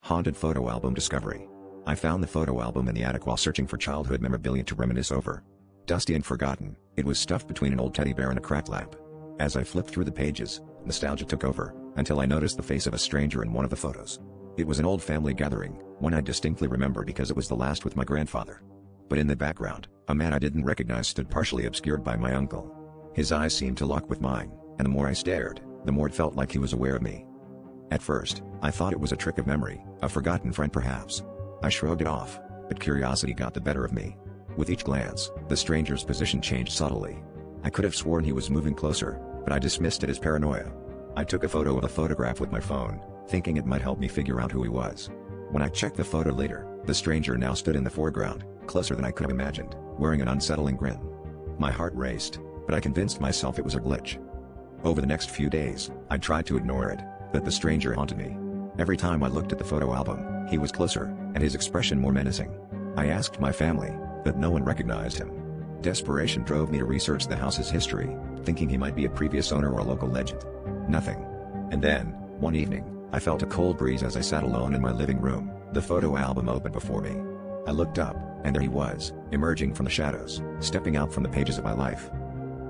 Haunted photo album discovery. I found the photo album in the attic while searching for childhood memorabilia to reminisce over. Dusty and forgotten, it was stuffed between an old teddy bear and a cracked lamp. As I flipped through the pages, nostalgia took over, until I noticed the face of a stranger in one of the photos. It was an old family gathering, one I distinctly remember because it was the last with my grandfather. But in the background, a man I didn't recognize stood partially obscured by my uncle. His eyes seemed to lock with mine, and the more I stared, the more it felt like he was aware of me. At first, I thought it was a trick of memory, a forgotten friend perhaps. I shrugged it off, but curiosity got the better of me. With each glance, the stranger's position changed subtly. I could have sworn he was moving closer, but I dismissed it as paranoia. I took a photo of a photograph with my phone, thinking it might help me figure out who he was. When I checked the photo later, the stranger now stood in the foreground, closer than I could have imagined, wearing an unsettling grin. My heart raced, but I convinced myself it was a glitch. Over the next few days, I tried to ignore it, but the stranger haunted me. Every time I looked at the photo album, he was closer, and his expression more menacing. I asked my family, but no one recognized him. Desperation drove me to research the house's history, thinking he might be a previous owner or a local legend. Nothing. And then, one evening, I felt a cold breeze as I sat alone in my living room. The photo album opened before me. I looked up, and there he was, emerging from the shadows, stepping out from the pages of my life.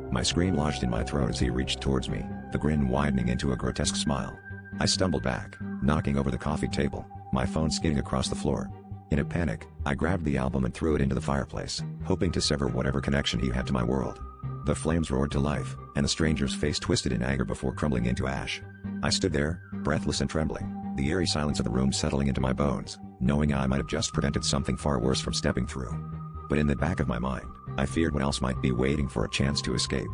My scream lodged in my throat as he reached towards me, the grin widening into a grotesque smile. I stumbled back, knocking over the coffee table, my phone skidding across the floor. In a panic, I grabbed the album and threw it into the fireplace, hoping to sever whatever connection he had to my world. The flames roared to life, and the stranger's face twisted in anger before crumbling into ash. I stood there, breathless and trembling, the eerie silence of the room settling into my bones, knowing I might have just prevented something far worse from stepping through. But in the back of my mind, I feared what else might be waiting for a chance to escape.